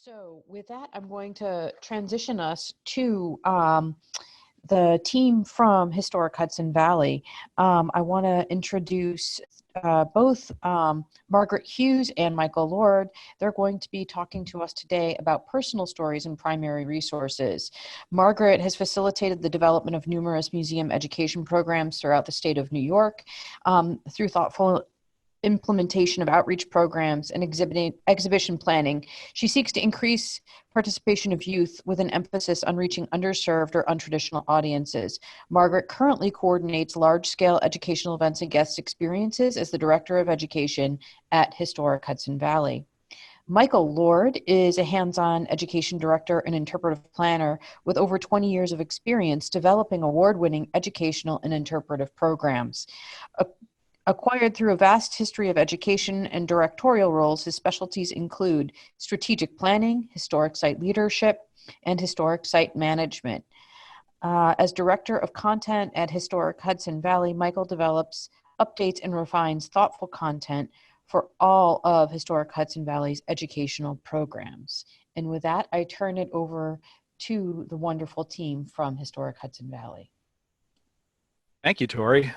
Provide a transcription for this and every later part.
So with that, I'm going to transition us to the team from Historic Hudson Valley. I want to introduce both Margaret Hughes and Michael Lord. They're going to be talking to us today about personal stories and primary resources. Margaret has facilitated the development of numerous museum education programs throughout the state of New York through thoughtful implementation of outreach programs and exhibition planning. She seeks to increase participation of youth with an emphasis on reaching underserved or untraditional audiences. Margaret currently coordinates large-scale educational events and guest experiences as the Director of Education at Historic Hudson Valley. Michael Lord is a hands-on education director and interpretive planner with over 20 years of experience developing award-winning educational and interpretive programs. Acquired through a vast history of education and directorial roles, his specialties include strategic planning, historic site leadership, and historic site management. As Director of Content at Historic Hudson Valley, Michael develops, updates, and refines thoughtful content for all of Historic Hudson Valley's educational programs. And with that, I turn it over to the wonderful team from Historic Hudson Valley. Thank you, Tori.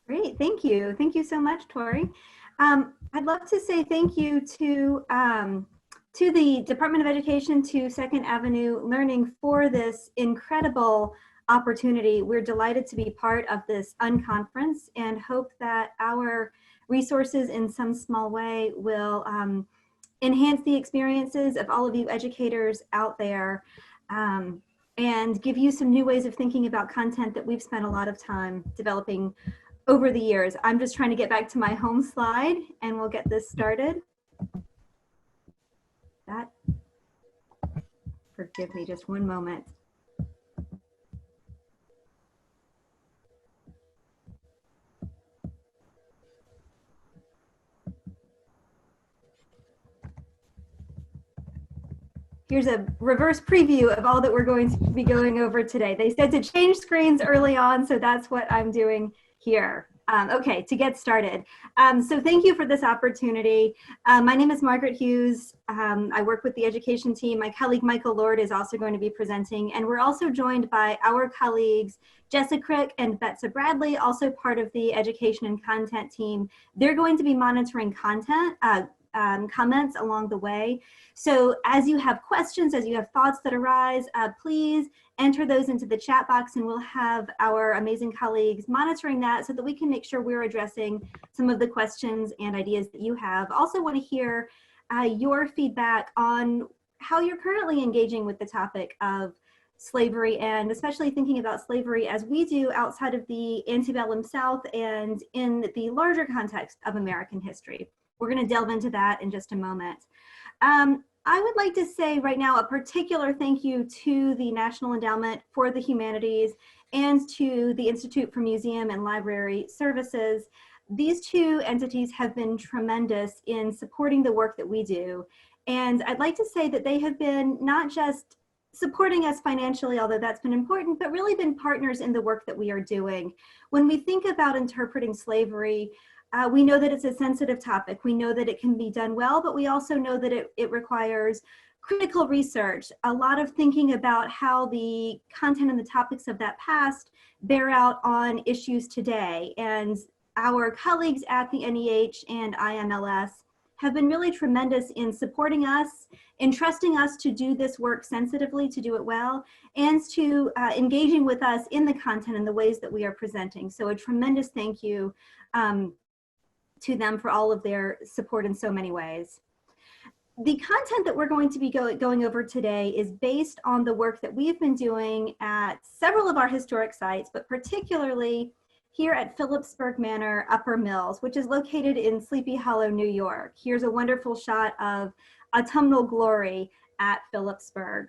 Great, thank you. Thank you so much, Tori. I'd love to say thank you to the Department of Education, to Second Avenue Learning for this incredible opportunity. We're delighted to be part of this Unconference and hope that our resources in some small way will enhance the experiences of all of you educators out there and give you some new ways of thinking about content that we've spent a lot of time developing over the years. I'm just trying to get back to my home slide and we'll get this started. Forgive me just one moment. Here's a reverse preview of all that we're going to be going over today. They said to change screens early on, so that's what I'm doing here. Okay, to get started. So thank you for this opportunity. My name is Margaret Hughes. I work with the education team. My colleague Michael Lord is also going to be presenting, and we're also joined by our colleagues Jessica Crick and Betsa Bradley, also part of the education and content team. They're going to be monitoring content comments along the way. So as you have questions, as you have thoughts that arise, please enter those into the chat box and we'll have our amazing colleagues monitoring that so that we can make sure we're addressing some of the questions and ideas that you have. Also want to hear your feedback on how you're currently engaging with the topic of slavery, and especially thinking about slavery as we do outside of the antebellum South and in the larger context of American history. We're going to delve into that in just a moment. I would like to say right now a particular thank you to the National Endowment for the Humanities and to the Institute for Museum and Library Services. These two entities have been tremendous in supporting the work that we do. And I'd like to say that they have been not just supporting us financially, although that's been important, but really been partners in the work that we are doing. When we think about interpreting slavery, we know that it's a sensitive topic. We know that it can be done well, but we also know that it requires critical research, a lot of thinking about how the content and the topics of that past bear out on issues today. And our colleagues at the NEH and IMLS have been really tremendous in supporting us, entrusting us to do this work sensitively, to do it well, and to engaging with us in the content and the ways that we are presenting. So a tremendous thank you to them for all of their support in so many ways. The content that we're going to be going over today is based on the work that we've been doing at several of our historic sites, but particularly here at Philipsburg Manor, Upper Mills, which is located in Sleepy Hollow, New York. Here's a wonderful shot of autumnal glory at Philipsburg.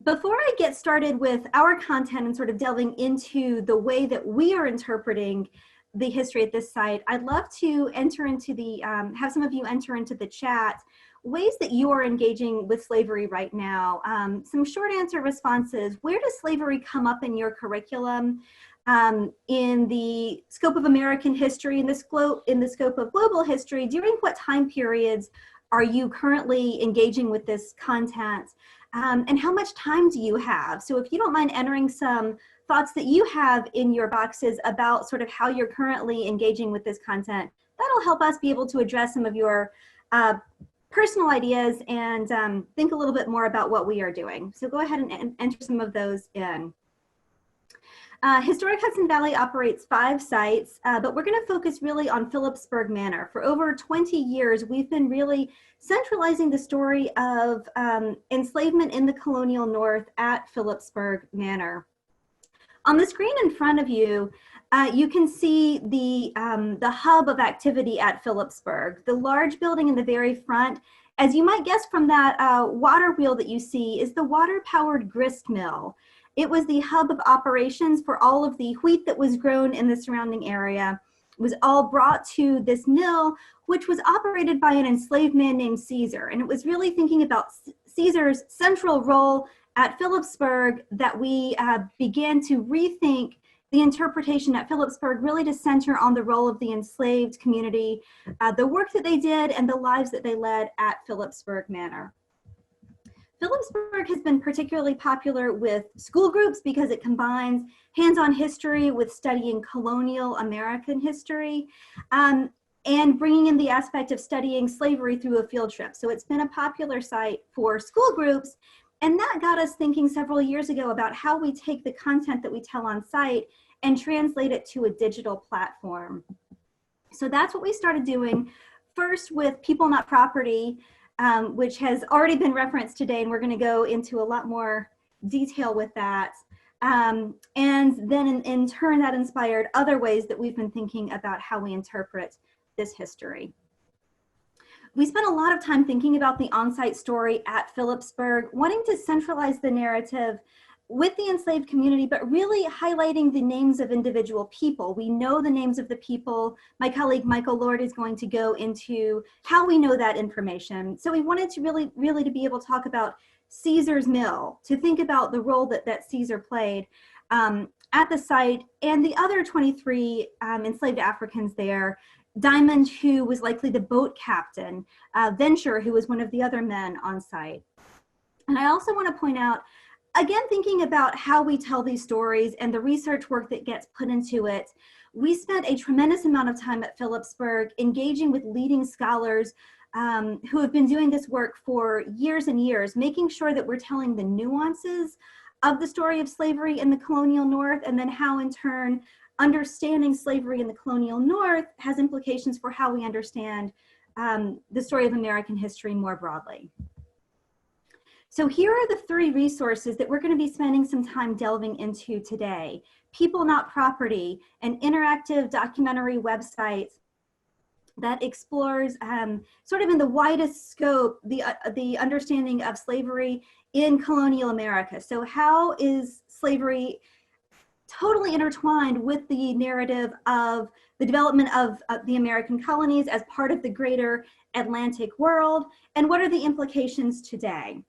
Before I get started with our content and sort of delving into the way that we are interpreting the history at this site, I'd love to enter into the, have some of you enter into the chat ways that you are engaging with slavery right now. Some short answer responses. Where does slavery come up in your curriculum? In the scope of American history, in the scope of global history? During what time periods are you currently engaging with this content? And how much time do you have? So if you don't mind entering some thoughts that you have in your boxes about sort of how you're currently engaging with this content, that'll help us be able to address some of your personal ideas and think a little bit more about what we are doing. So go ahead and enter some of those in. Historic Hudson Valley operates 5 sites, but we're going to focus really on Philipsburg Manor. For over 20 years, we've been really centralizing the story of enslavement in the colonial North at Philipsburg Manor. On the screen in front of you, you can see the hub of activity at Philipsburg. The large building in the very front, as you might guess from that water wheel that you see, is the water-powered grist mill. It was the hub of operations for all of the wheat that was grown in the surrounding area. It was all brought to this mill, which was operated by an enslaved man named Caesar. And it was really thinking about Caesar's central role at Philipsburg that we began to rethink the interpretation at Philipsburg, really to center on the role of the enslaved community, the work that they did and the lives that they led at Philipsburg Manor. Philipsburg has been particularly popular with school groups because it combines hands-on history with studying colonial American history and bringing in the aspect of studying slavery through a field trip. So it's been a popular site for school groups, and that got us thinking several years ago about how we take the content that we tell on site and translate it to a digital platform. So that's what we started doing, first with People Not Property, which has already been referenced today, and we're going to go into a lot more detail with that. And then in turn, that inspired other ways that we've been thinking about how we interpret this history. We spent a lot of time thinking about the on-site story at Philipsburg, wanting to centralize the narrative with the enslaved community, but really highlighting the names of individual people. We know the names of the people. My colleague Michael Lord is going to go into how we know that information. So we wanted to really to be able to talk about Caesar's mill, to think about the role that Caesar played at the site, and the other 23 enslaved Africans there. Diamond, who was likely the boat captain, Venture, who was one of the other men on site. And I also want to point out, again, thinking about how we tell these stories and the research work that gets put into it, we spent a tremendous amount of time at Philipsburg engaging with leading scholars who have been doing this work for years and years, making sure that we're telling the nuances of the story of slavery in the colonial North, and then how in turn understanding slavery in the colonial North has implications for how we understand the story of American history more broadly. So here are the 3 resources that we're going to be spending some time delving into today. People Not Property, an interactive documentary website that explores sort of in the widest scope the understanding of slavery in colonial America. So how is slavery totally intertwined with the narrative of the development of the American colonies as part of the greater Atlantic world, and what are the implications today?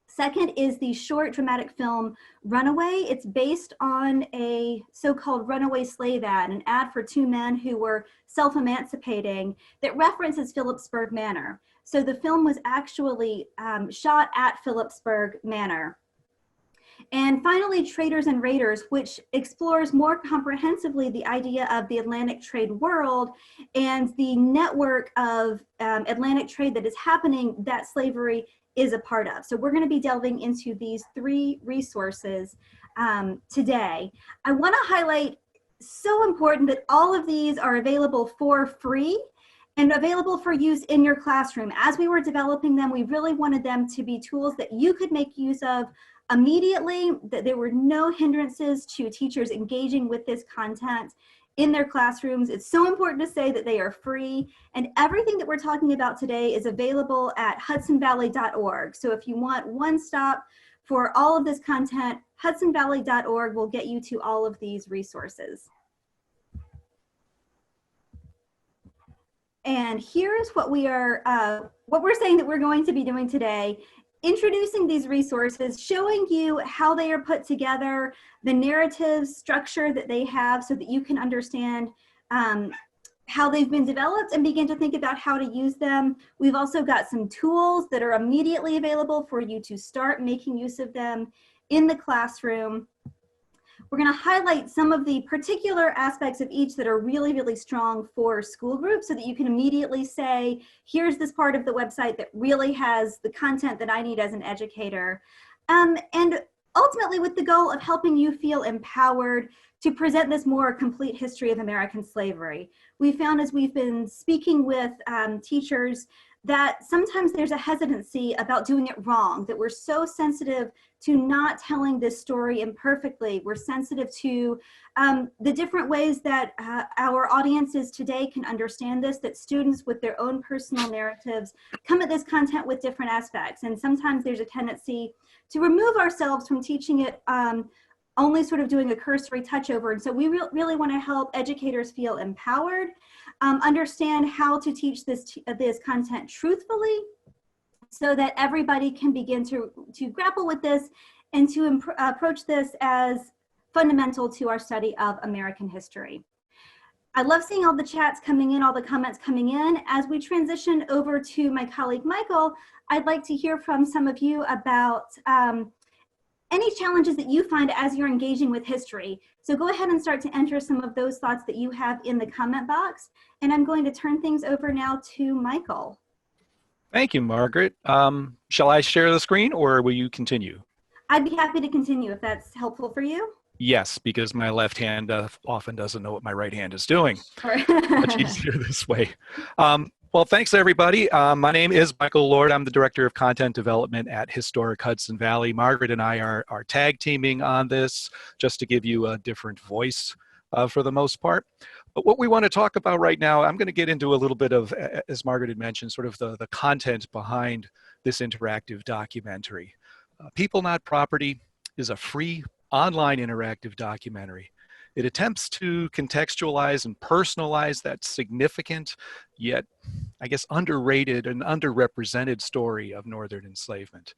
Second is the short dramatic film Runaway. It's based on a so-called runaway slave ad, an ad for 2 men who were self-emancipating that references Philipsburg Manor. So the film was actually shot at Philipsburg Manor. And finally, Traders and Raiders, which explores more comprehensively the idea of the Atlantic trade world and the network of Atlantic trade that is happening that slavery is a part of. So we're going to be delving into these 3 resources today. I want to highlight, so important, that all of these are available for free and available for use in your classroom. As we were developing them, we really wanted them to be tools that you could make use of immediately, that there were no hindrances to teachers engaging with this content in their classrooms. It's so important to say that they are free, and everything that we're talking about today is available at hudsonvalley.org. So if you want one stop for all of this content, hudsonvalley.org will get you to all of these resources. And here's what we're saying that we're going to be doing today: introducing these resources, showing you how they are put together, the narrative structure that they have so that you can understand how they've been developed and begin to think about how to use them. We've also got some tools that are immediately available for you to start making use of them in the classroom. We're going to highlight some of the particular aspects of each that are really, really strong for school groups so that you can immediately say, here's this part of the website that really has the content that I need as an educator. And ultimately with the goal of helping you feel empowered to present this more complete history of American slavery. We found as we've been speaking with teachers that sometimes there's a hesitancy about doing it wrong, that we're so sensitive to not telling this story imperfectly. We're sensitive to the different ways that our audiences today can understand this, that students with their own personal narratives come at this content with different aspects. And sometimes there's a tendency to remove ourselves from teaching it only sort of doing a cursory touch over. And so we really want to help educators feel empowered, understand how to teach this content truthfully so that everybody can begin to grapple with this and to approach this as fundamental to our study of American history. I love seeing all the chats coming in, all the comments coming in. As we transition over to my colleague, Michael, I'd like to hear from some of you about any challenges that you find as you're engaging with history. So go ahead and start to enter some of those thoughts that you have in the comment box. And I'm going to turn things over now to Michael. Thank you, Margaret. Shall I share the screen or will you continue? I'd be happy to continue if that's helpful for you. Yes, because my left hand often doesn't know what my right hand is doing. Sure. Much easier this way. Well, thanks everybody. My name is Michael Lord. I'm the Director of Content Development at Historic Hudson Valley. Margaret and I are tag teaming on this just to give you a different voice for the most part. But what we want to talk about right now, I'm going to get into a little bit of, as Margaret had mentioned, sort of the content behind this interactive documentary. People Not Property is a free online interactive documentary. It attempts to contextualize and personalize that significant, yet I guess underrated and underrepresented story of Northern enslavement.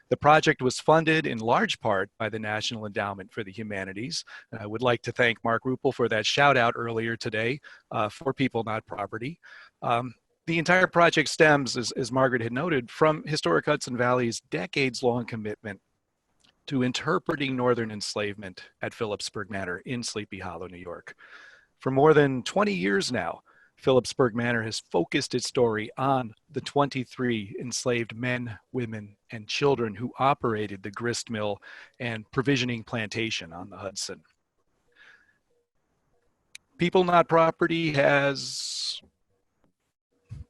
The project was funded in large part by the National Endowment for the Humanities. And I would like to thank Mark Ruppel for that shout out earlier today for People Not Property. The entire project stems, as Margaret had noted, from Historic Hudson Valley's decades-long commitment to interpreting Northern enslavement at Philipsburg Manor in Sleepy Hollow, New York. For more than 20 years now, Philipsburg Manor has focused its story on the 23 enslaved men, women, and children who operated the grist mill and provisioning plantation on the Hudson. People Not Property has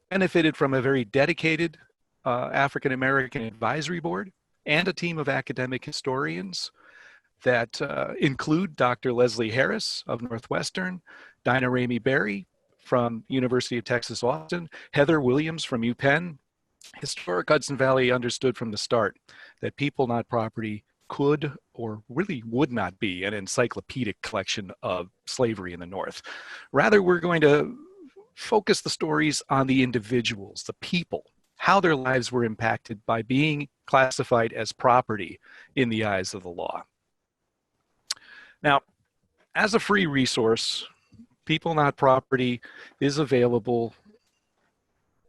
benefited from a very dedicated African-American advisory board and a team of academic historians that include Dr. Leslie Harris of Northwestern, Dinah Ramey Berry from University of Texas, Austin, Heather Williams from UPenn. Historic Hudson Valley understood from the start that People Not Property could or really would not be an encyclopedic collection of slavery in the North. Rather, we're going to focus the stories on the individuals, the people, how their lives were impacted by being classified as property in the eyes of the law. Now, as a free resource, People Not Property is available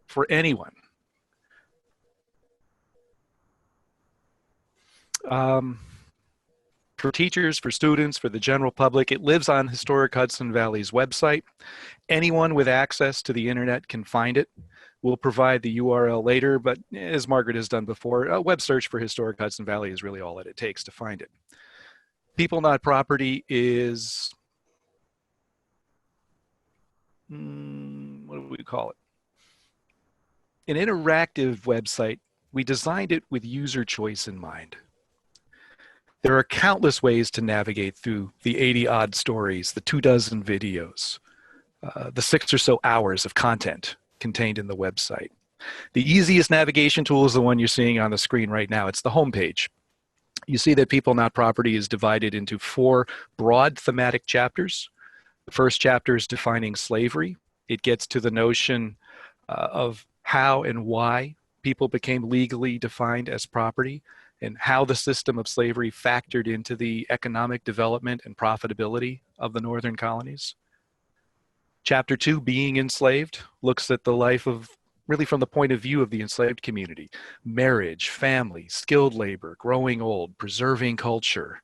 for anyone. For teachers, for students, for the general public. It lives on Historic Hudson Valley's website. Anyone with access to the internet can find it. We'll provide the URL later, but as Margaret has done before, a web search for Historic Hudson Valley is really all that it takes to find it. People Not Property is, what do we call it? An interactive website. We designed it with user choice in mind. There are countless ways to navigate through the 80-odd stories, the 24 videos, the 6 or so hours of content contained in the website. The easiest navigation tool is the one you're seeing on the screen right now. It's the homepage. You see that People Not Property is divided into 4 broad thematic chapters. The first chapter is defining slavery. It gets to the notion of how and why people became legally defined as property and how the system of slavery factored into the economic development and profitability of the northern colonies. Chapter 2, Being Enslaved, looks at the life of really from the point of view of the enslaved community: marriage, family, skilled labor, growing old, preserving culture,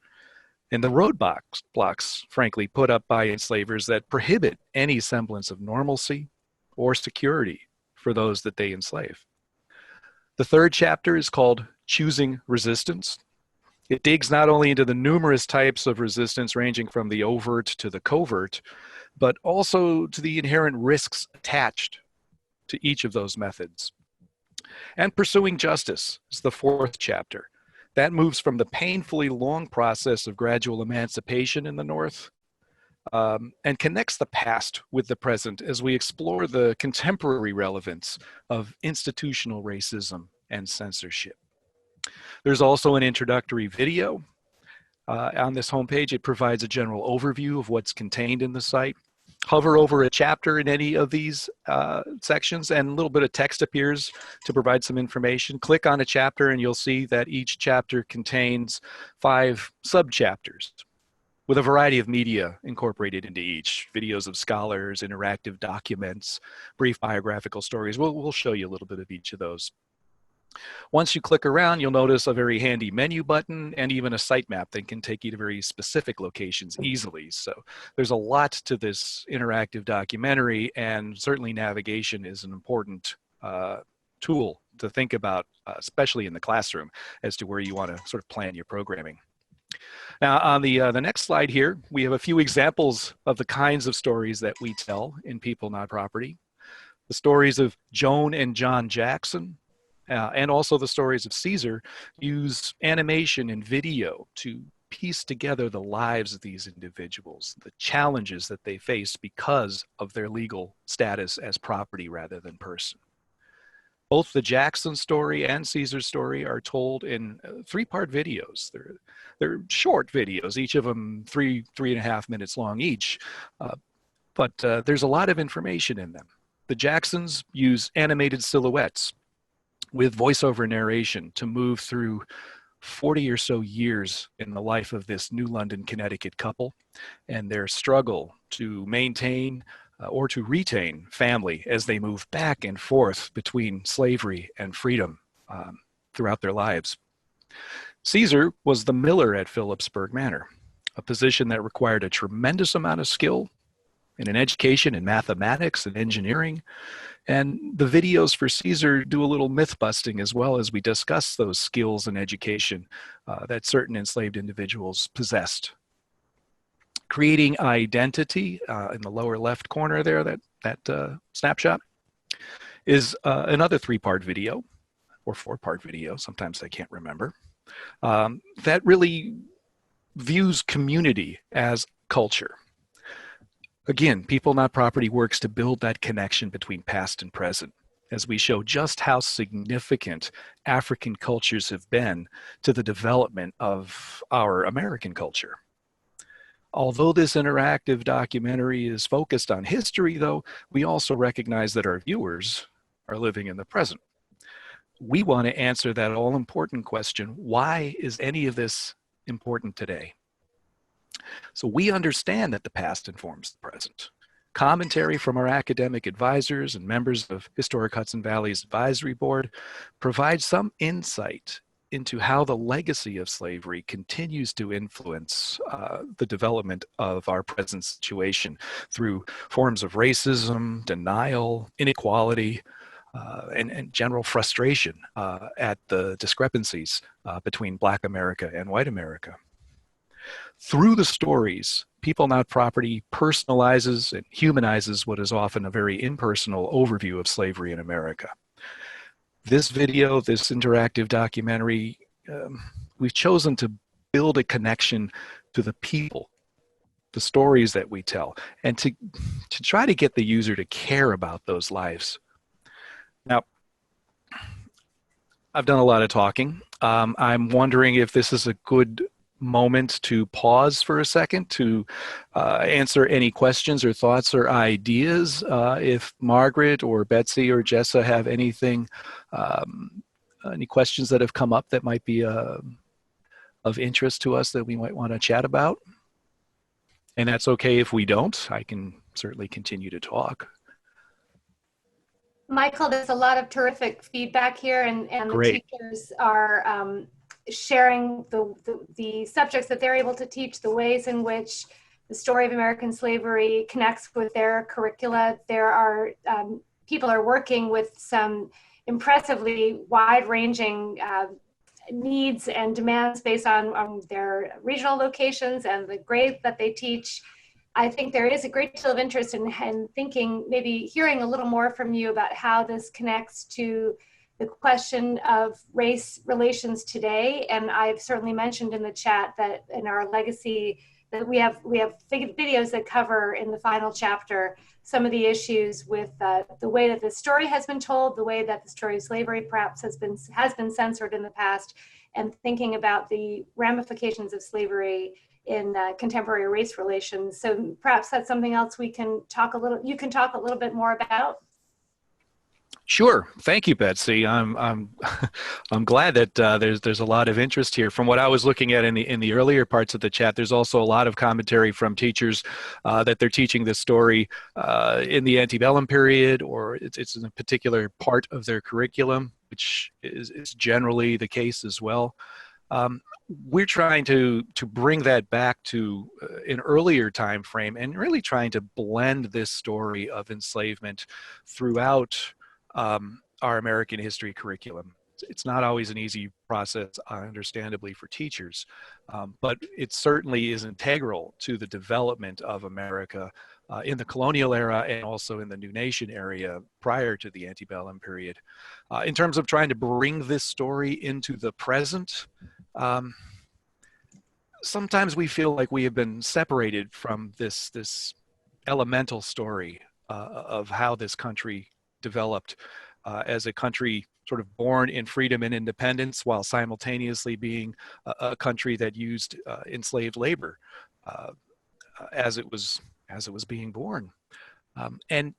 and the roadblocks, frankly, put up by enslavers that prohibit any semblance of normalcy or security for those that they enslave. The third chapter is called Choosing Resistance. It digs not only into the numerous types of resistance ranging from the overt to the covert, but also to the inherent risks attached to each of those methods. And Pursuing Justice is the fourth chapter. That moves from the painfully long process of gradual emancipation in the North and connects the past with the present as we explore the contemporary relevance of institutional racism and censorship. There's also an introductory video on this homepage. It provides a general overview of what's contained in the site. Hover over a chapter in any of these sections and a little bit of text appears to provide some information. Click on a chapter and you'll see that each chapter contains 5 sub-chapters with a variety of media incorporated into each: videos of scholars, interactive documents, brief biographical stories. We'll show you a little bit of each of those. Once you click around, you'll notice a very handy menu button and even a sitemap that can take you to very specific locations easily. So there's a lot to this interactive documentary, and certainly navigation is an important tool to think about, especially in the classroom, as to where you want to sort of plan your programming. Now, on the next slide here, we have a few examples of the kinds of stories that we tell in People Not Property. The stories of Joan and John Jackson, and also the stories of Caesar, use animation and video to piece together the lives of these individuals, the challenges that they face because of their legal status as property rather than person. Both the Jackson story and Caesar's story are told in 3-part videos. They're short videos, each of them 3.5 minutes long each, but there's a lot of information in them. The Jacksons use animated silhouettes with voiceover narration to move through 40 or so years in the life of this New London, Connecticut couple and their struggle to maintain or to retain family as they move back and forth between slavery and freedom throughout their lives. Caesar was the miller at Philipsburg Manor, a position that required a tremendous amount of skill and an education in mathematics and engineering. And the videos for Caesar do a little myth busting as well as we discuss those skills and education that certain enslaved individuals possessed. Creating Identity in the lower left corner there, that snapshot, is another 3-part video, or 4-part video, sometimes I can't remember, that really views community as culture. Again, People Not Property works to build that connection between past and present, as we show just how significant African cultures have been to the development of our American culture. Although this interactive documentary is focused on history, though, we also recognize that our viewers are living in the present. We want to answer that all-important question: why is any of this important today? So we understand that the past informs the present. Commentary from our academic advisors and members of Historic Hudson Valley's advisory board provides some insight into how the legacy of slavery continues to influence the development of our present situation through forms of racism, denial, inequality, and general frustration at the discrepancies between Black America and white America. Through the stories, People Not Property personalizes and humanizes what is often a very impersonal overview of slavery in America. This video, this interactive documentary, we've chosen to build a connection to the people, the stories that we tell, and to try to get the user to care about those lives. Now, I've done a lot of talking. I'm wondering if this is a good moment to pause for a second to answer any questions or thoughts or ideas. If Margaret or Betsy or Jessa have anything, any questions that have come up that might be of interest to us that we might want to chat about. And that's okay if we don't. I can certainly continue to talk. Michael, there's a lot of terrific feedback here, and the Great. teachers are sharing the subjects that they're able to teach, the ways in which the story of American slavery connects with their curricula. There are people are working with some impressively wide-ranging needs and demands based on their regional locations and the grade that they teach. I think there is a great deal of interest in thinking, maybe hearing a little more from you about how this connects to the question of race relations today. And I've certainly mentioned in the chat that in our legacy that we have videos that cover in the final chapter some of the issues with the way that the story has been told, the way that the story of slavery perhaps has been censored in the past, and thinking about the ramifications of slavery in contemporary race relations. So perhaps that's something else you can talk a little bit more about. Sure. Thank you, Betsy. I'm glad that there's a lot of interest here. From what I was looking at in the earlier parts of the chat, there's also a lot of commentary from teachers that they're teaching this story in the antebellum period, or it's in a particular part of their curriculum, which is generally the case as well. We're trying to bring that back to an earlier time frame and really trying to blend this story of enslavement throughout our American history curriculum. It's not always an easy process, understandably, for teachers, but it certainly is integral to the development of America in the colonial era and also in the new nation area prior to the antebellum period. In terms of trying to bring this story into the present, sometimes we feel like we have been separated from this elemental story of how this country developed as a country sort of born in freedom and independence while simultaneously being a country that used enslaved labor as it was being born. And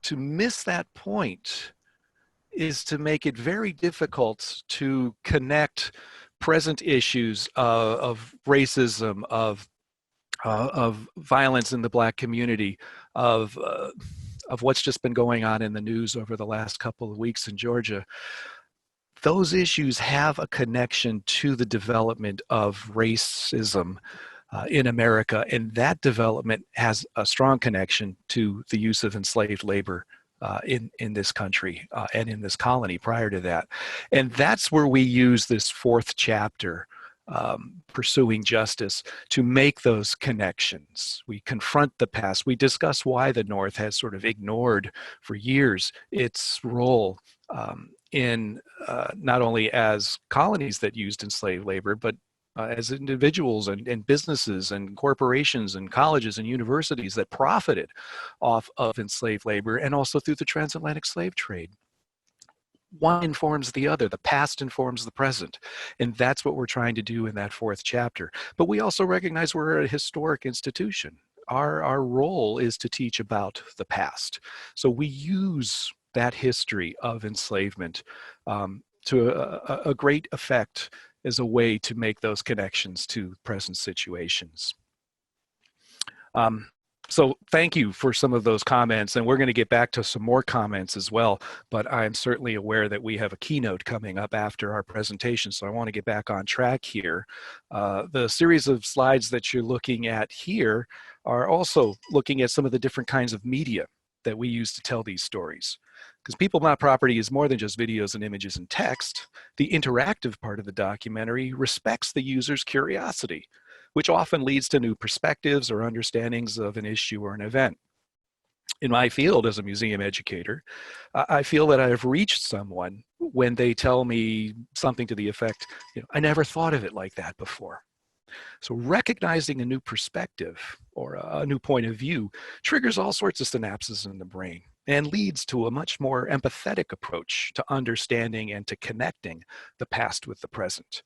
to miss that point is to make it very difficult to connect present issues of racism, of violence in the Black community, of what's just been going on in the news over the last couple of weeks in Georgia. Those issues have a connection to the development of racism in America, and that development has a strong connection to the use of enslaved labor in this country and in this colony prior to that. And that's where we use this fourth chapter, Pursuing Justice, to make those connections. We confront the past. We discuss why the North has sort of ignored for years its role in not only as colonies that used enslaved labor, but as individuals and businesses and corporations and colleges and universities that profited off of enslaved labor, and also through the transatlantic slave trade. One informs the other. The past informs the present. And that's what we're trying to do in that fourth chapter. But we also recognize we're a historic institution. Our role is to teach about the past. So we use that history of enslavement to a great effect as a way to make those connections to present situations. So thank you for some of those comments, and we're going to get back to some more comments as well, but I'm certainly aware that we have a keynote coming up after our presentation, so I want to get back on track here. The series of slides that you're looking at here are also looking at some of the different kinds of media that we use to tell these stories. Because People Not Property is more than just videos and images and text. The interactive part of the documentary respects the user's curiosity, which often leads to new perspectives or understandings of an issue or an event. In my field as a museum educator, I feel that I have reached someone when they tell me something to the effect, I never thought of it like that before. So recognizing a new perspective or a new point of view triggers all sorts of synapses in the brain and leads to a much more empathetic approach to understanding and to connecting the past with the present.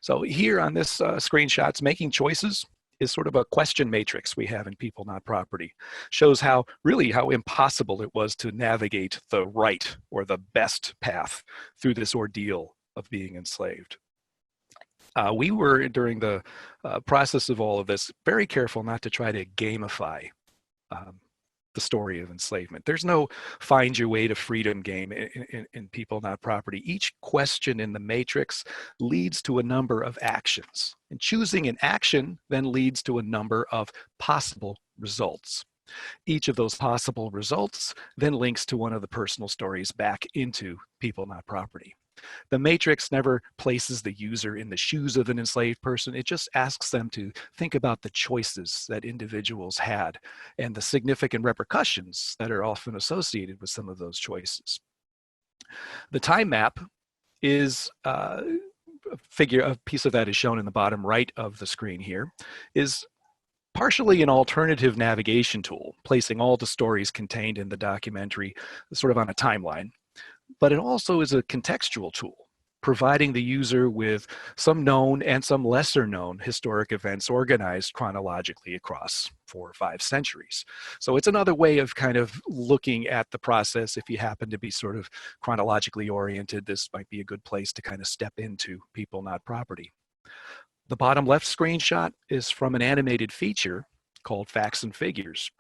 So here on this screenshots, making choices is sort of a question matrix we have in People Not Property. Shows how impossible it was to navigate the right or the best path through this ordeal of being enslaved. We were, during the process of all of this, very careful not to try to gamify the story of enslavement. There's no find your way to freedom game in People Not Property. Each question in the matrix leads to a number of actions, and choosing an action then leads to a number of possible results. Each of those possible results then links to one of the personal stories back into People Not Property. The matrix never places the user in the shoes of an enslaved person. It just asks them to think about the choices that individuals had and the significant repercussions that are often associated with some of those choices. The time map is a piece of that is shown in the bottom right of the screen here, is partially an alternative navigation tool, placing all the stories contained in the documentary sort of on a timeline. But it also is a contextual tool, providing the user with some known and some lesser known historic events organized chronologically across 4 or 5 centuries. So it's another way of kind of looking at the process. If you happen to be sort of chronologically oriented, this might be a good place to kind of step into People Not Property. The bottom left screenshot is from an animated feature called Facts and Figures.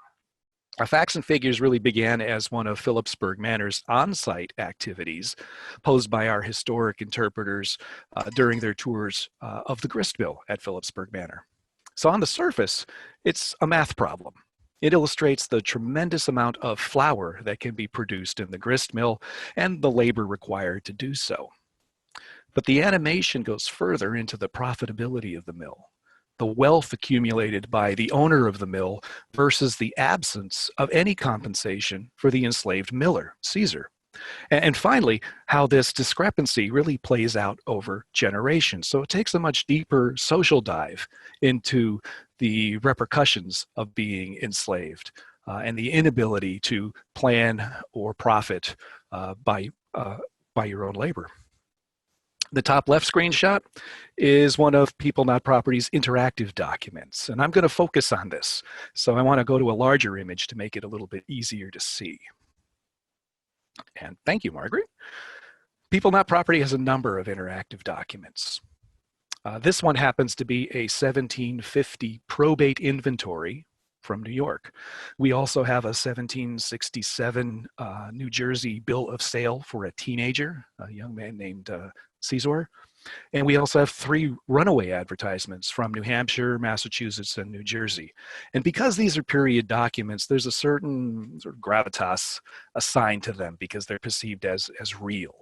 Facts and Figures really began as one of Philipsburg Manor's on-site activities posed by our historic interpreters during their tours of the grist mill at Philipsburg Manor. So on the surface, it's a math problem. It illustrates the tremendous amount of flour that can be produced in the grist mill and the labor required to do so. But the animation goes further into the profitability of the mill, the wealth accumulated by the owner of the mill versus the absence of any compensation for the enslaved miller, Caesar. And finally, how this discrepancy really plays out over generations. So it takes a much deeper social dive into the repercussions of being enslaved and the inability to plan or profit by your own labor. The top left screenshot is one of People Not Property's interactive documents, and I'm going to focus on this. So I want to go to a larger image to make it a little bit easier to see. And thank you, Margaret. People Not Property has a number of interactive documents. This one happens to be a 1750 probate inventory from New York. We also have a 1767 New Jersey bill of sale for a teenager, a young man named Caesar. And we also have 3 runaway advertisements from New Hampshire, Massachusetts, and New Jersey. And because these are period documents, there's a certain sort of gravitas assigned to them because they're perceived as real.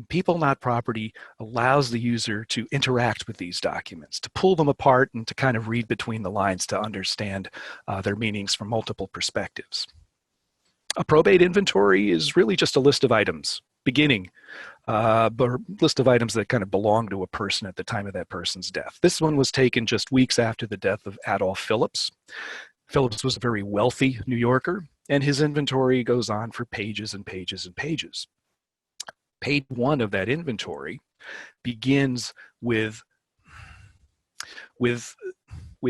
People Not Property allows the user to interact with these documents, to pull them apart and to kind of read between the lines to understand their meanings from multiple perspectives. A probate inventory is really just a list of items, beginning a list of items that kind of belong to a person at the time of that person's death. This one was taken just weeks after the death of Adolph Phillips. Phillips was a very wealthy New Yorker, and his inventory goes on for pages and pages and pages. Page 1 of that inventory begins with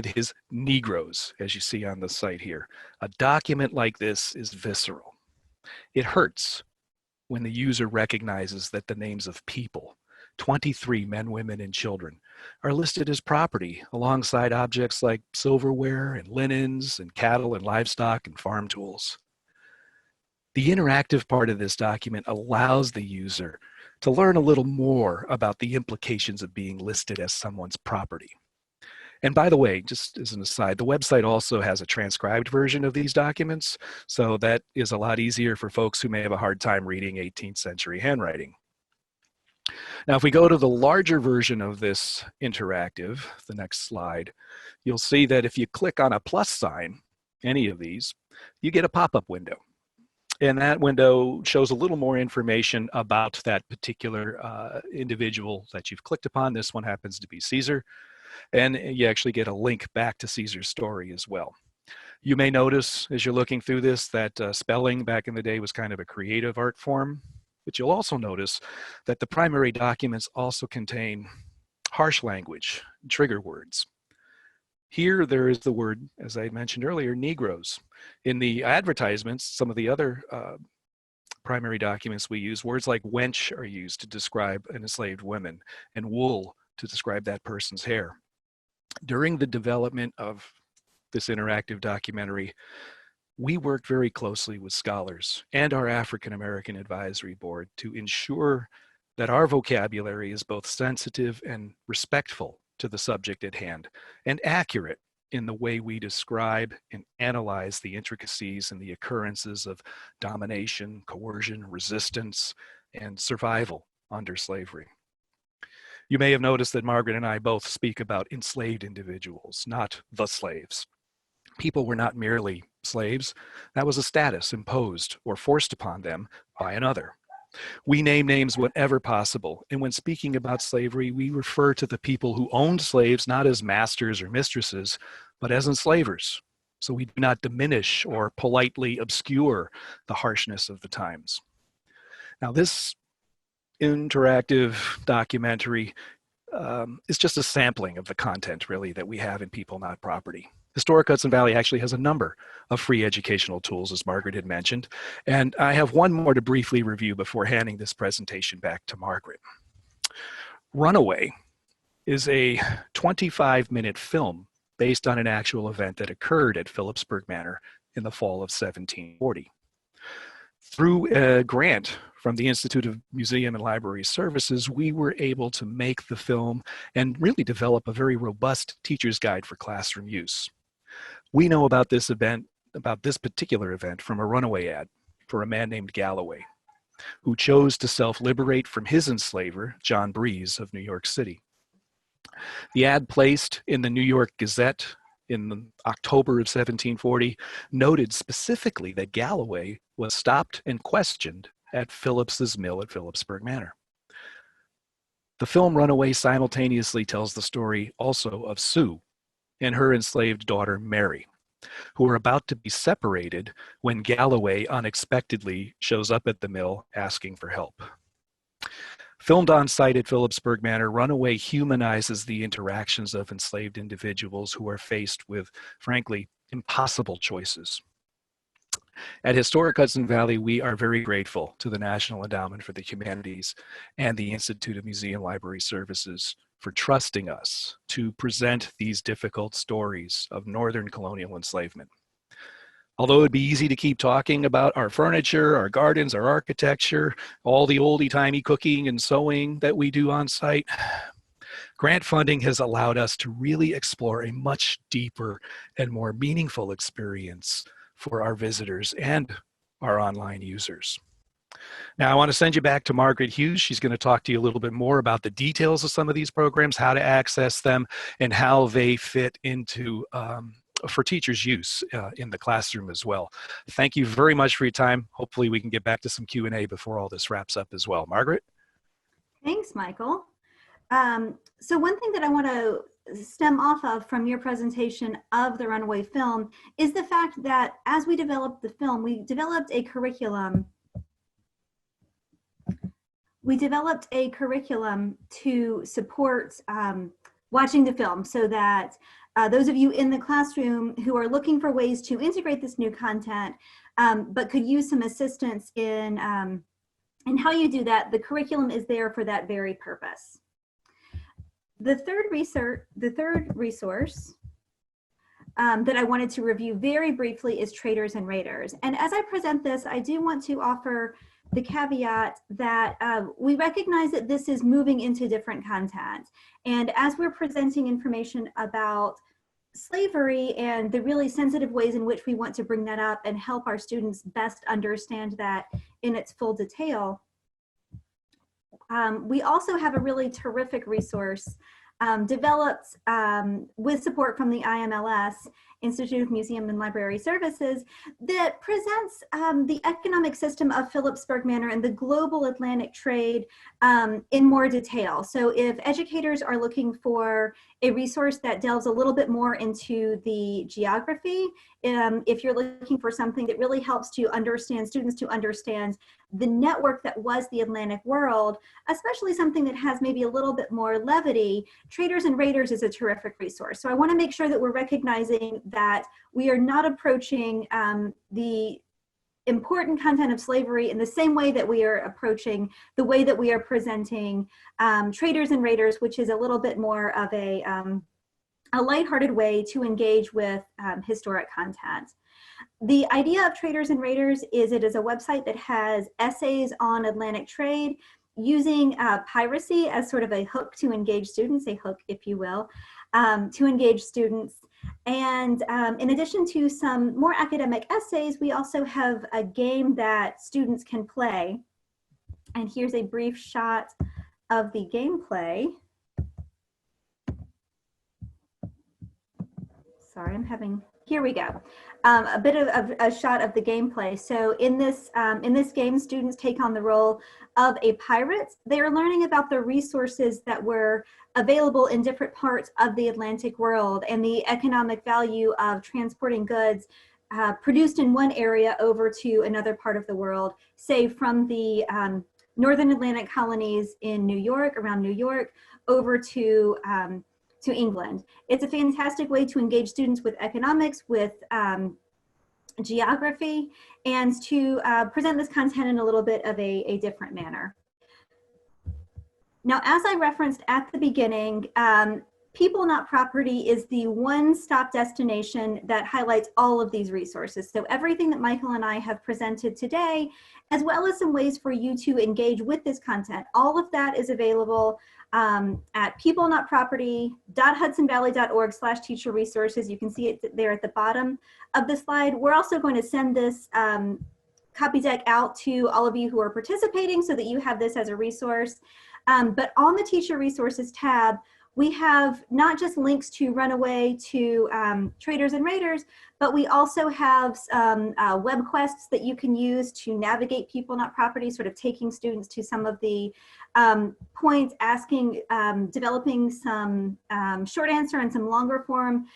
his Negroes, as you see on the site here. A document like this is visceral. It hurts when the user recognizes that the names of people, 23 men, women, and children, are listed as property alongside objects like silverware and linens and cattle and livestock and farm tools. The interactive part of this document allows the user to learn a little more about the implications of being listed as someone's property. And by the way, just as an aside, the website also has a transcribed version of these documents, so that is a lot easier for folks who may have a hard time reading 18th century handwriting. Now, if we go to the larger version of this interactive, the next slide, you'll see that if you click on a plus sign, any of these, you get a pop-up window. And that window shows a little more information about that particular individual that you've clicked upon. This one happens to be Caesar. And you actually get a link back to Caesar's story as well. You may notice as you're looking through this that spelling back in the day was kind of a creative art form, but you'll also notice that the primary documents also contain harsh language, trigger words. Here there is the word, as I mentioned earlier, Negroes. In the advertisements, some of the other primary documents we use, words like wench are used to describe an enslaved woman and wool to describe that person's hair. During the development of this interactive documentary, we worked very closely with scholars and our African American Advisory Board to ensure that our vocabulary is both sensitive and respectful to the subject at hand, and accurate in the way we describe and analyze the intricacies and the occurrences of domination, coercion, resistance, and survival under slavery. You may have noticed that Margaret and I both speak about enslaved individuals, not the slaves. People were not merely slaves. That was a status imposed or forced upon them by another. We name names whenever possible, and when speaking about slavery, we refer to the people who owned slaves not as masters or mistresses, but as enslavers. So we do not diminish or politely obscure the harshness of the times. Now, this interactive documentary is just a sampling of the content, really, that we have in People Not Property. Historic Hudson Valley actually has a number of free educational tools, as Margaret had mentioned, and I have one more to briefly review before handing this presentation back to Margaret. Runaway is a 25-minute film based on an actual event that occurred at Philipsburg Manor in the fall of 1740. Through a grant from the Institute of Museum and Library Services, we were able to make the film and really develop a very robust teacher's guide for classroom use. We know about this particular event from a runaway ad for a man named Galloway, who chose to self-liberate from his enslaver, John Breeze of New York City. The ad placed in the New York Gazette in October of 1740 noted specifically that Galloway was stopped and questioned at Phillips's mill at Philipsburg Manor. The film Runaway simultaneously tells the story also of Sue and her enslaved daughter Mary, who are about to be separated when Galloway unexpectedly shows up at the mill asking for help. Filmed on site at Philipsburg Manor, Runaway humanizes the interactions of enslaved individuals who are faced with, frankly, impossible choices. At Historic Hudson Valley, we are very grateful to the National Endowment for the Humanities and the Institute of Museum Library Services for trusting us to present these difficult stories of Northern colonial enslavement. Although it'd be easy to keep talking about our furniture, our gardens, our architecture, all the oldie-timey cooking and sewing that we do on site, grant funding has allowed us to really explore a much deeper and more meaningful experience for our visitors and our online users. Now, I want to send you back to Margaret Hughes. She's going to talk to you a little bit more about the details of some of these programs, how to access them, and how they fit into for teachers' use in the classroom as well. Thank you very much for your time. Hopefully we can get back to some Q&A before all this wraps up as well. Margaret? Thanks, Michael. So one thing that I want to stem off of from your presentation of the Runaway film is the fact that as we developed the film, we developed a curriculum. To support watching the film, so that those of you in the classroom who are looking for ways to integrate this new content, but could use some assistance in how you do that, the curriculum is there for that very purpose. The third resource that I wanted to review very briefly is Traders and Raiders. And as I present this, I do want to offer the caveat that we recognize that this is moving into different content. And as we're presenting information about slavery and the really sensitive ways in which we want to bring that up and help our students best understand that in its full detail, we also have a really terrific resource developed with support from the IMLS, Institute of Museum and Library Services, that presents the economic system of Philipsburg Manor and the global Atlantic trade in more detail. So if educators are looking for a resource that delves a little bit more into the geography, if you're looking for something that really helps to understand, students to understand the network that was the Atlantic world, especially something that has maybe a little bit more levity, Traders and Raiders is a terrific resource. So I want to make sure that we're recognizing that we are not approaching the important content of slavery in the same way that we are approaching the way that we are presenting Traders and Raiders, which is a little bit more of a lighthearted way to engage with historic content. The idea of Traders and Raiders is it is a website that has essays on Atlantic trade using piracy as sort of a hook to engage students, a hook, if you will, to engage students. And in addition to some more academic essays, we also have a game that students can play. And here's a brief shot of the gameplay. Sorry, I'm having, here we go. A bit of a shot of the gameplay. So in this game, students take on the role of a pirate. They are learning about the resources that were available in different parts of the Atlantic world and the economic value of transporting goods produced in one area over to another part of the world, say from the Northern Atlantic colonies in New York, around New York, over to England. It's a fantastic way to engage students with economics, with geography, and to present this content in a little bit of a different manner. Now, as I referenced at the beginning, People Not Property is the one-stop destination that highlights all of these resources. So everything that Michael and I have presented today, as well as some ways for you to engage with this content, all of that is available at peoplenotproperty.hudsonvalley.org/teacher resources. You can see it there at the bottom of the slide. We're also going to send this copy deck out to all of you who are participating so that you have this as a resource. But on the teacher resources tab, we have not just links to Runaway, to Traders and Raiders, but we also have web quests that you can use to navigate People Not Property, sort of taking students to some of the points, asking, developing some short answer and some longer form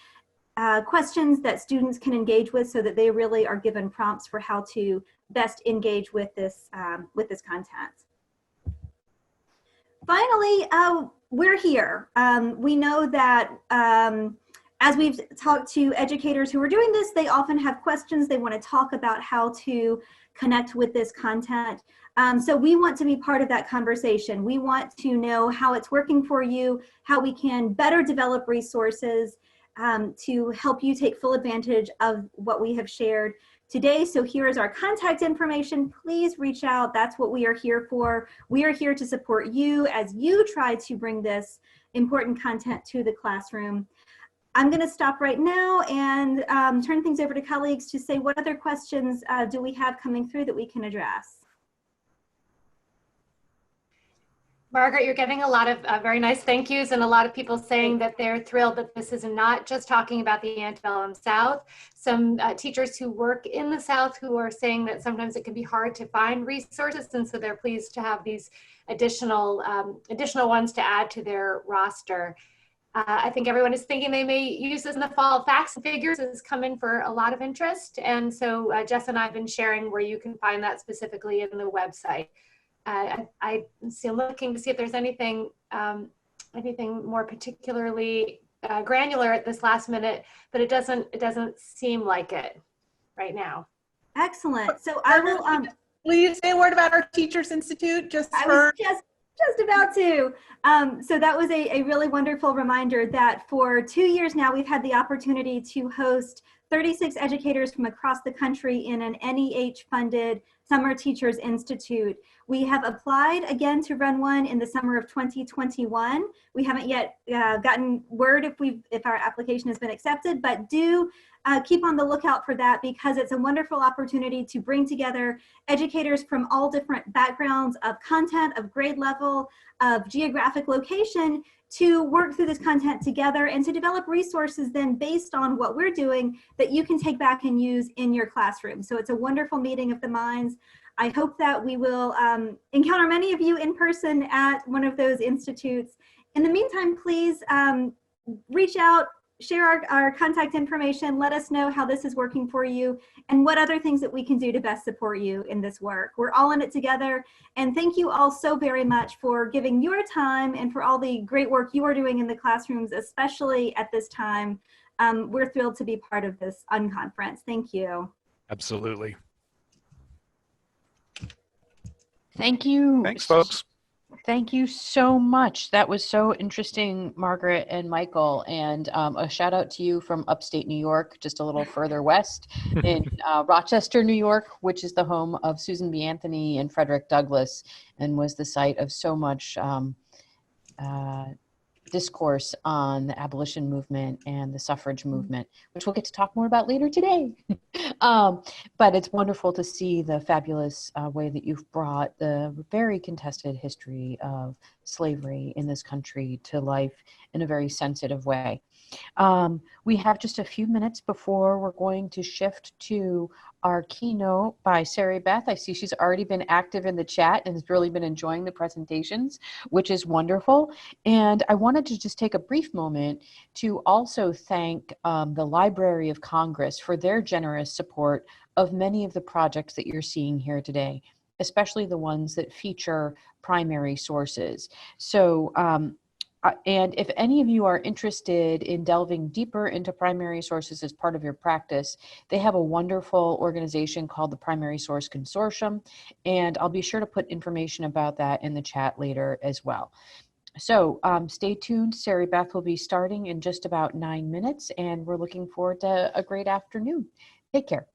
questions that students can engage with so that they really are given prompts for how to best engage with this content. Finally, we're here. We know that as we've talked to educators who are doing this, they often have questions. They want to talk about how to connect with this content. So we want to be part of that conversation. We want to know how it's working for you, how we can better develop resources to help you take full advantage of what we have shared today. So here is our contact information. Please reach out. That's what we are here for. We are here to support you as you try to bring this important content to the classroom. I'm going to stop right now and turn things over to colleagues to say what other questions do we have coming through that we can address. Margaret, you're getting a lot of very nice thank yous and a lot of people saying that they're thrilled that this is not just talking about the antebellum South. Some teachers who work in the South who are saying that sometimes it can be hard to find resources, and so they're pleased to have these additional ones to add to their roster. I think everyone is thinking they may use this in the fall. Facts and Figures has come in for a lot of interest, and so Jess and I have been sharing where you can find that specifically in the website. I'm looking to see if there's anything more particularly granular at this last minute, but it doesn't seem like it right now. Excellent. So I will. Will you say a word about our Teachers Institute? I was just about to. So that was a really wonderful reminder that for 2 years now, we've had the opportunity to host 36 educators from across the country in an NEH-funded Summer Teachers Institute. We have applied again to run one in the summer of 2021. We haven't yet gotten word if our application has been accepted, but do keep on the lookout for that because it's a wonderful opportunity to bring together educators from all different backgrounds of content, of grade level, of geographic location to work through this content together and to develop resources then based on what we're doing that you can take back and use in your classroom. So it's a wonderful meeting of the minds. I hope that we will encounter many of you in person at one of those institutes. In the meantime, please reach out, share our contact information, let us know how this is working for you and what other things that we can do to best support you in this work. We're all in it together, and thank you all so very much for giving your time and for all the great work you are doing in the classrooms, especially at this time. We're thrilled to be part of this Unconference. Thank you. Absolutely. Thank you. Thanks, folks. Thank you so much. That was so interesting, Margaret and Michael. And a shout out to you from upstate New York, just a little further west in Rochester, New York, which is the home of Susan B. Anthony and Frederick Douglass, and was the site of so much discourse on the abolition movement and the suffrage movement, which we'll get to talk more about later today. But it's wonderful to see the fabulous way that you've brought the very contested history of slavery in this country to life in a very sensitive way. We have just a few minutes before we're going to shift to our keynote by Sarah Beth. I see she's already been active in the chat and has really been enjoying the presentations, which is wonderful. And I wanted to just take a brief moment to also thank the Library of Congress for their generous support of many of the projects that you're seeing here today, especially the ones that feature primary sources. So, and if any of you are interested in delving deeper into primary sources as part of your practice, they have a wonderful organization called the Primary Source Consortium, and I'll be sure to put information about that in the chat later as well. So stay tuned. Sarah Beth will be starting in just about 9 minutes, and we're looking forward to a great afternoon. Take care.